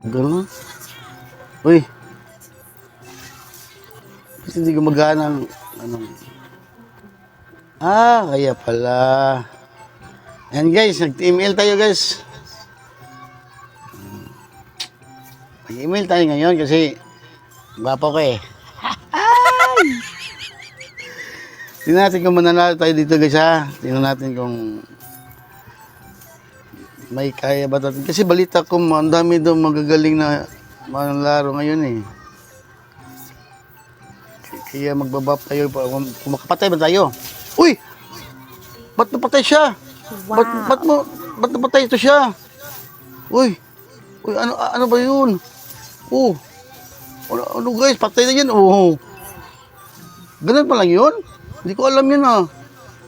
Ganun. Uy, ba't hindi gumagana ang ano? Kaya pala. Ayan guys, nag-email tayo guys. Mag-email tayo ngayon kasi gwapo ko eh. Tingnan natin kung mananalo tayo dito guys ha. Tingnan natin kung may kaya ba natin. Kasi balita ko ang dami daw magagaling na manlalaro ngayon eh. Kaya magbabap tayo. Kung makapatay ba tayo? Uy! Ba't napatay siya? Wow. Ba't napatay ito siya? Uy! Uy, ano ba yun? Oh! Ano guys? Patay na yan. Oh! Ganun pa lang yun? Hindi ko alam yun ah.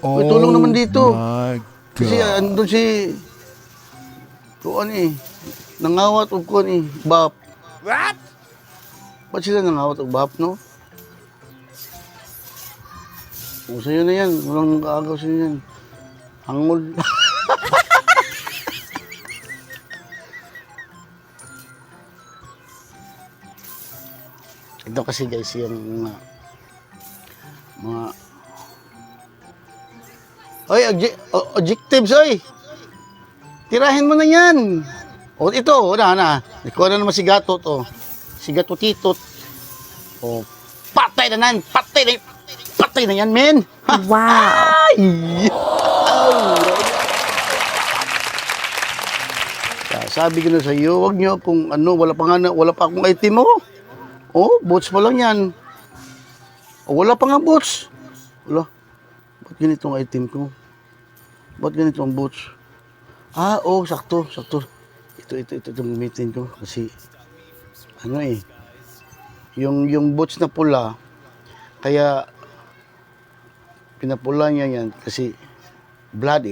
Uy, tulong naman dito. Kasi andun si... Kuan eh. Nangawat o kuan eh. Bap. What? Ba't sila nangawat o bap, no? O, sa'yo na yan. Walang kaagaw sa'yo yan. Hangol. Ito kasi guys, yung mga oy, adjectives, oy! Tirahin mo na yan! O, ito, na. Ikaw na naman si Gatot, o. Si Gatotitot. O, patay na yan, men! Wow. Ay! Sabi ko na sa iyo, wag niyo kung wala pa akong item mo. Oh, boots pa lang yan. Oh, wala pa nga boots. Wala. Ba't ganito ang item ko? Ba't ganito ang boots? Sakto. Ito gamitin ko kasi yung boots na pula, kaya pinapula niya yan kasi blood.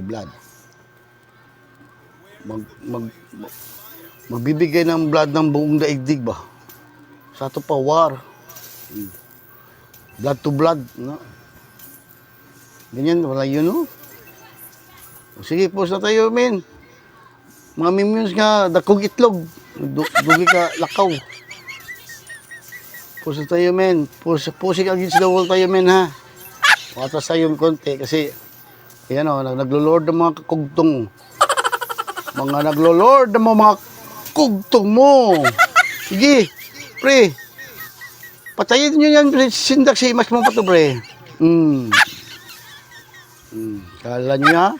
Magbibigay ng blood ng buong daigdig ba? Sa ito pa war. Blood to blood, no? Ganyan, wala yun, no? Sige, post na tayo, men. Mga minions nga, dakog itlog. Dugi ka, lakaw. Post na tayo, men. Post against the wall tayo, men, ha? Patas tayo yung konti kasi, ayan o, naglolord ng mga kugtong. Naglolord ng mga kugtong mo. Sige, pre. Patayin nyo yan, pre. Sindak si Imas mo pa to, pre. Kala nyo, ha?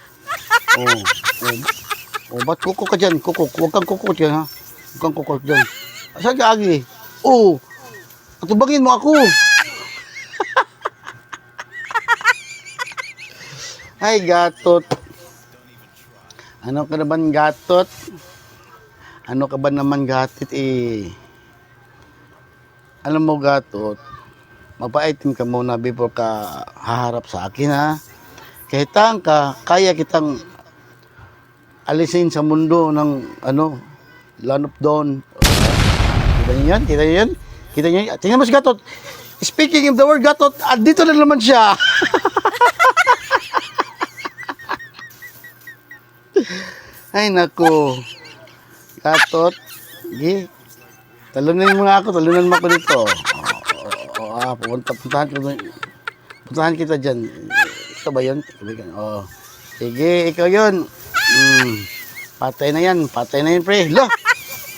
Ba't kuko ka dyan? Huwag kang kuko dyan, ha? Huwag kang kuko dyan. Saan ka, Agi? Atubangin mo ako. Ay, Gatot. Ano ka naman, Gatot? Ano ka ba naman, Gatot, eh? Alam mo, Gatot, magpa-item ka muna before ka haharap sa akin, ha? Kahit ka, kaya kitang alisin sa mundo ng, land of dawn. Kita niyo yan? Tingnan mo si Gatot. Speaking of the word, Gatot, dito na naman siya. Ay, naku. Gatot. Sige. Talunan mo nga ako. Talunan mo ako dito. Puntahan kita dyan. Ito ba yun? Sige, ikaw yun. Patay na yan, pre.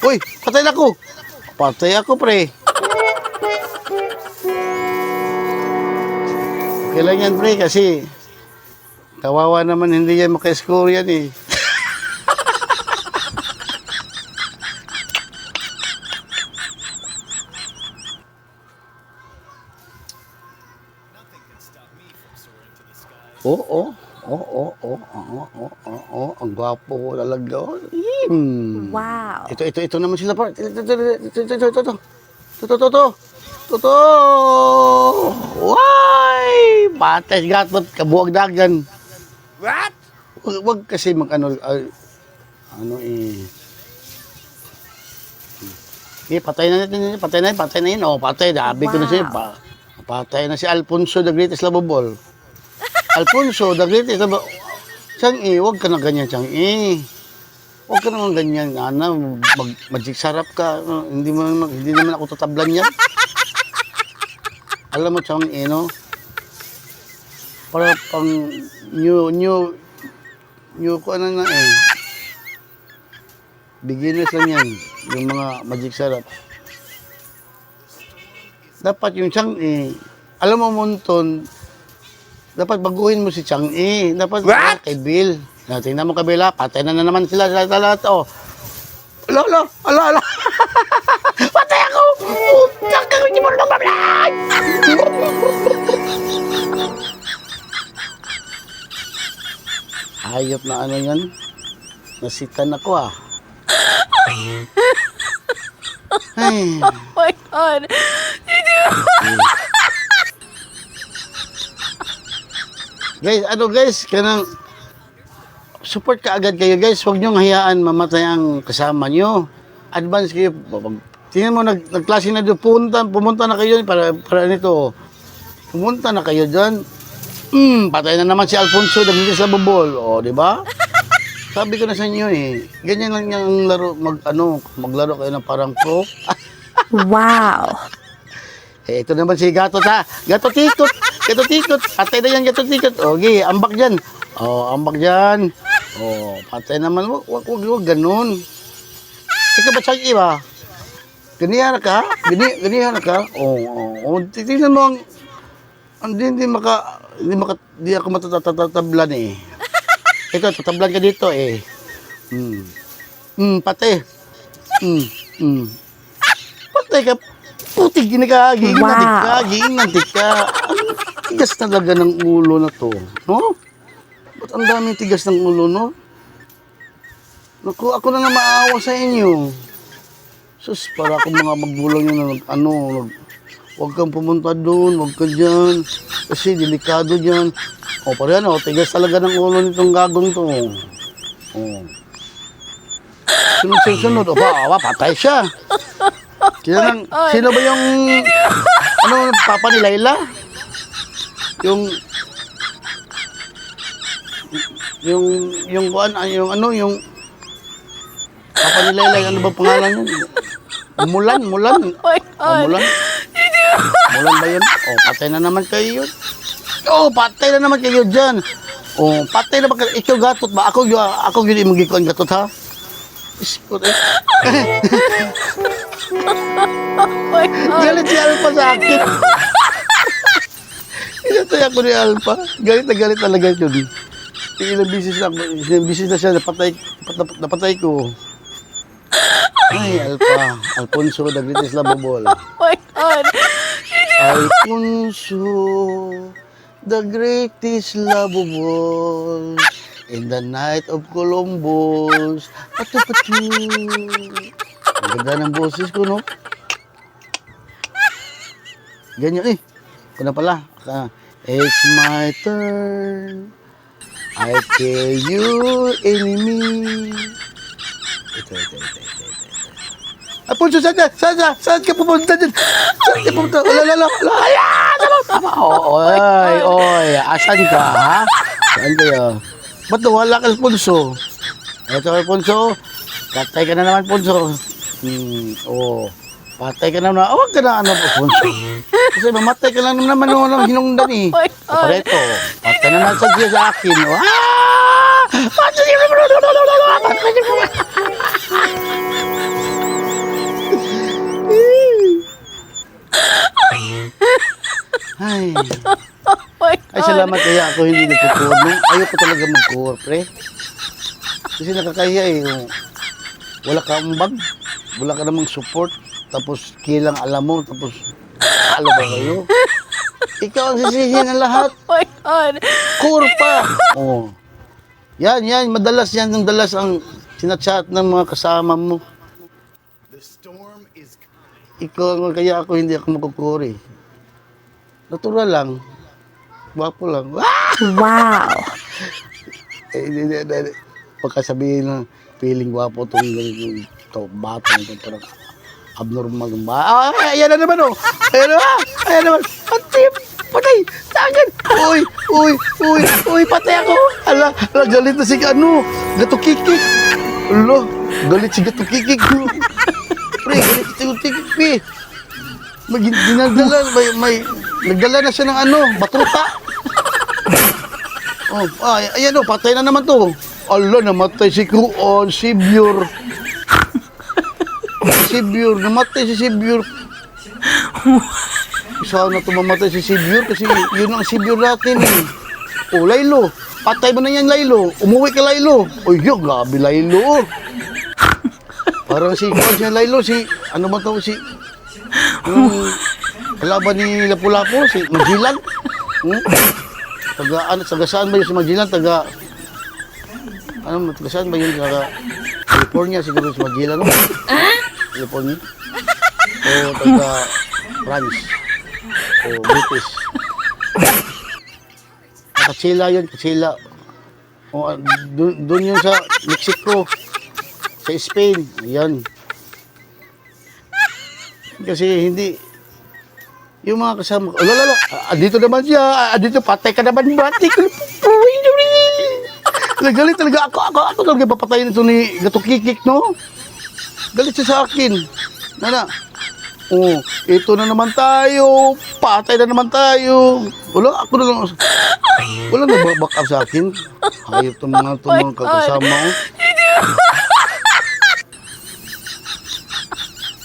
Uy, patay na ako. Patay ako, pre. Okay lang yan, pre, kasi kawawa naman, hindi yan maka-score yan, eh. Ang gwapo ko talaga. Wow. Ito naman sila, par. Ito. Why? Patay, Gatot, kabuwag dagan. What? Wag kasi patay na yun. Patay. Dabi ko na siya. Patay na si Alfonso, the greatest love of all. Alfonso, the greatest love of all. Chang, wag ka na ganyan, Chang. Huwag ka naman ganyan, Ana. Magic sarap ka. Hindi naman ako tatablan yan. Alam mo, Chang, no? Para pang new ko ano na beginners lang yan. Yung mga magic sarap. Dapat yung Chang, alam mo, Monton, dapat baguhin mo si Chang, Dapat kay Bill. Tingnan mo kabila, patay na naman sila sa lahat, oh. Ala. Patay ako! Utang ka, hindi mo na mablay! Hayop na ano yan. Nasitan ako, Ay. Oh my God. Guys, kanang support ka agad kayo, guys. Huwag niyong hayaan mamatay ang kasama niyo. Advance kayo. Tingnan mo, nagklase na doon. Pumunta na kayo para nito. Pumunta na kayo dyan. Patay na naman si Alfonso, dagli sa bubol. O, di ba? Sabi ko na sa inyo, ganyan lang yung laro, maglaro kayo ng parang pro. Wow. Ito naman si Gatot, ha? Gatot tikot. Patay na yan, Gatot tikot. Okay, ambak dyan. Ambak dyan. Patay naman. Huwag ganun. Ikaw ba sa iba? Ganihan ka? Titignan mo hindi ako matatatablan, Ito, tatablan ka dito, Patay. Patay ka. Putik, ginagagi. Ginantik ka. Ang tigas talaga ng ulo na to, no? Ba't ang daming tigas ng ulo, no? Naku, ako na nga maawa sa inyo. Sus, para akong mga magulang nyo na huwag kang pumunta doon, huwag ka dyan. Kasi delikado dyan. Parehan, tigas talaga ng ulo nitong gagong to. Sunod. Patay siya. Sino ba yung, papa ni Layla? Yung papa ni Layla, ano ba pangalan yun? Mulan. Mulan ba yun? Patay na naman kayo yun. Patay na naman kayo dyan. Patay na ba kayo? Ikaw Gatot ba? Ako yun imong gikuan Gatot, ha? Iskot, Galit si Alpha sa akin. Inatay ako ni Alpha. Galit talaga yun. Ilang bisis na siya, napatay ko. Ay, Alfonso, the greatest lovable. Oh my God. Alfonso, the greatest lovable. In the night of Columbus. Patu. Ang ganda ng boses ko, no? Ganyan, Ito na pala. It's my turn. I kill your enemy. Ito. Alfonso, saan ka pupunta dyan? Saan ka pupunta? Tama. Oy, asan ka, ha? Saan kayo? Ba't nawala ka, Alfonso? Ito, Alfonso. Patay ka na naman, Alfonso. Patay ka na naman. Huwag ka na, Alfonso. Kasi mamatay ka lang naman ng hinungdan, Pareto. Patay na naman siya sa akin. Ay. Ay, salamat kaya ako hindi nagkukur. Ayoko talaga mag-kur, pre. Kasi nakakahiya, Wala ka ambag. Wala ka namang support. Tapos kilang alam mo. Tapos talo ba kayo? Ikaw ang sisihin ng lahat. Oh my God. Kur pa. Yan. Madalas ang sinachat ng mga kasama mo. Ikaw ang kaya ako hindi ako magkukur, Natural lang. Gwapo lang. Wow. Pagkasabihin ng feeling gwapo itong batang ito, parang abnormal. Ayan na naman, Ayan naman. Patay. Tangan. Uy, patay ako. Ala, galit na si Gato Kikik. Ulo, galit si Gato Kikik. Pre, galit si Gato Kikik, pre. Nagdala na siya ng ano, batuta. Oh, ayan o, patay na naman to. Ala, namatay si Kuon, si Bior. Si Bior, namatay si Bior. Sana tumamatay si Bior kasi yun ang si Bior natin eh. Oh, Laylo, patay mo na yan, Laylo. Umuwi ka, Laylo. Uy, grabe, Laylo. Parang si Kuon siya, Laylo, ano ba to, yung kalaban ni Lapu-Lapu, si Magellan. Taga saan ba yun si Magellan? Taga saan ba yun? Taga California siguro si Magellan, no? California. O taga France. O British. Kachila yun, Kachila. O doon yun sa Mexico. Sa Spain. Ayan. Kasi hindi yung mga kasama ko, lalo, dito naman siya, dito patay ka naman, bati ko, galit talaga, ako talaga papatayin ito ni Gato Kikik, no? Galit siya sa akin. Nana, ito na naman tayo, patay na naman tayo. Ako na lang, wala nag-back up sa akin. Hayop itong mga kasama ko.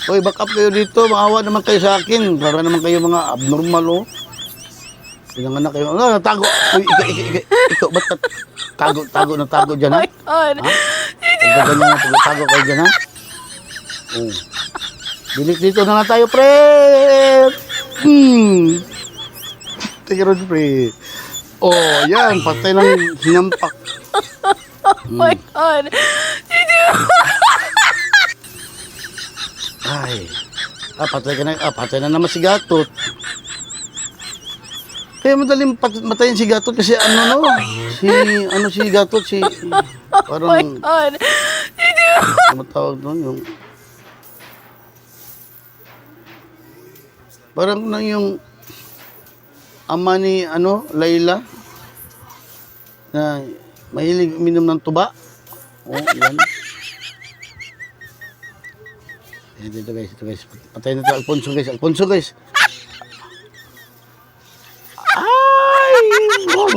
Uy, back up kayo dito. Maawa naman kayo sa akin. Para naman kayo mga abnormal, oh. Kailangan na kayo. Tago. Uy, ikaw, ba't tago dyan, ha? Ha? Huwag ganyan na, tago kayo dyan, ha? Oh. Bilik dito na lang tayo, pre. Teka ron, pre. Oh, yan. Patay lang hinampak. Oh my God. Ay, patay na naman si Gatot. Kaya madaling matayin si Gatot kasi si Gatot, parang, Oh my God. ano tawag doon, yung, parang nang yung ama ni, Layla, na mahilig uminom ng tuba. Oh, yan. Ito guys. Patay na ito, Alfonso guys. Ay!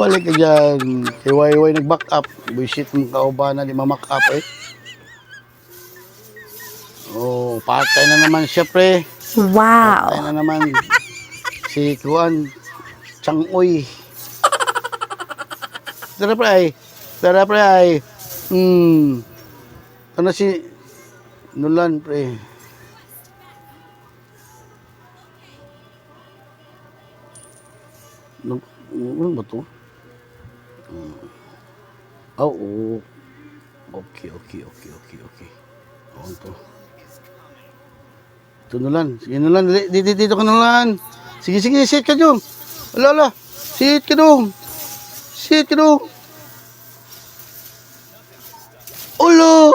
Balik ka dyan. Kay Wayway nag-back up. Bullshit mong kaubanan, di ma-back up eh. Oh, patay na naman siya, pre. Wow. Patay na naman. Si Kuan, Changoy. Tara, pre ay. Ano si Nulan, pre. Ano ba ito? Oo. Okay. Ano to? Ito, Nulan. Sige, Nulan. Dito ka, Nulan. Sige, sit ka dyan. Ala. Sit ka dong. Ala.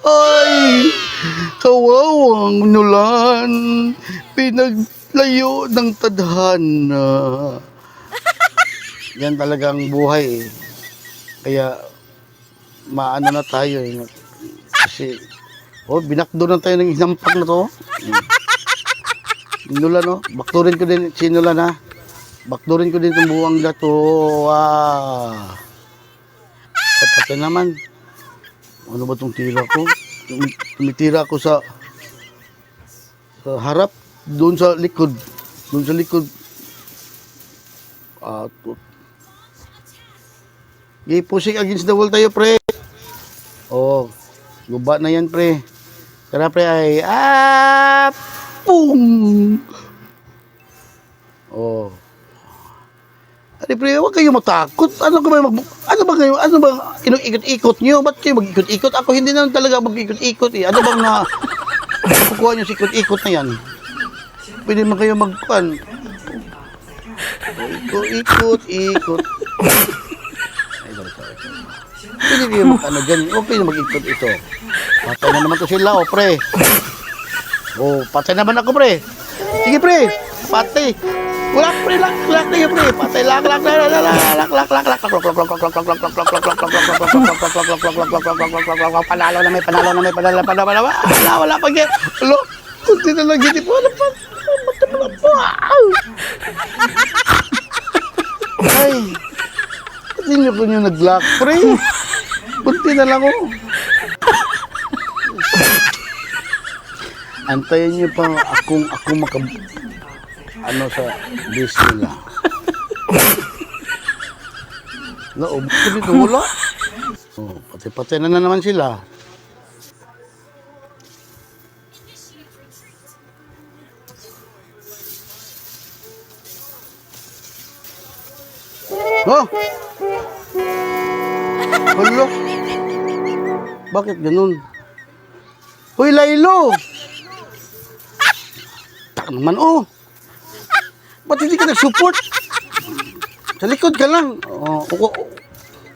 Ay. Kawawang Nulan. Pinaglayo ng tadhana. Yan talagang buhay eh. Kaya maano na tayo eh. Kasi binakdo na tayo ng hinampak na to. Nulan, no? Bakdorin ko din si Nulan, ha? Bakdorin ko din itong buwang gato. Patay naman. Ano ba itong tira ko? Tumitira ko sa harap. Doon sa likod. Pushing against the wall tayo, pre. Guba na yan, pre. Tara, pre, ay. Boom! Ari, pre, huwag kayo matakot. Ano bang inukikot-ikot nyo? Ba't kayo mag-ikot-ikot? Ako hindi na talaga mag-ikot-ikot eh. Ano bang kukuha nyo sa ikot-ikot na yan? Pwede man kayo magpan. Ikot. Pwede kayo dyan. Huwag kayo mag-ikot ito. Patay na naman to sila, pre. Patay naman ako, pre. Sige, pre. Patay. Lock, pre, lock na yun, pre. Patay, lock, lock, lock, lock, lock, lock, lock, lock, lock, lock, lock, lock, lock, lock, lock, lock, lock, lock, panalo na may panalo na may panalo, panalo, wala pag yan. Alo, kunti na lang ginip mo. Ano pa? Ay, kasi nyo ko nyo nag-lock, pre. Kunti na lang, oh. Antayin nyo pa akong sa base nila. Naubos ko dito, wala. Oh, pati-pati na naman sila. Oh! Hala! Bakit ganun? Hoy, Laylo! Tak naman, oh! Ba't hindi ka nag-support? Sa likod ka lang. Oh,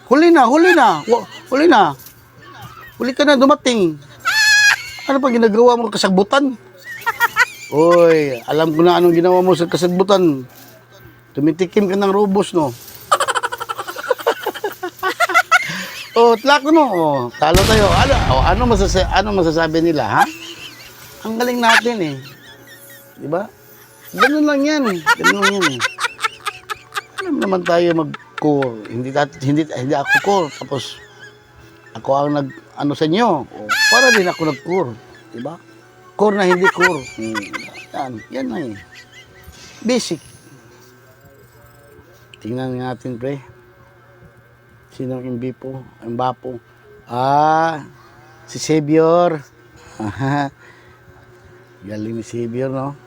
huli na. Huli ka na, dumating. Ano pa ginagawa mo kasagbutan? Oy, alam ko na anong ginawa mo sa kasagbutan. Tumitikim ka ng robos, no? Oh, tlak mo. Oh, talo tayo. Ano masasabi nila, ha? Ang galing natin, eh. Di ba? Ganun lang yan. Alam naman tayo mag-core. Hindi ako core. Tapos, ako ang ano sa inyo. O, para din ako nag-core. Diba? Core na hindi core. Yan na eh. Basic. Tingnan natin, pre. Sinong Mbapo? Si Xavier. Galing ni Xavier, no?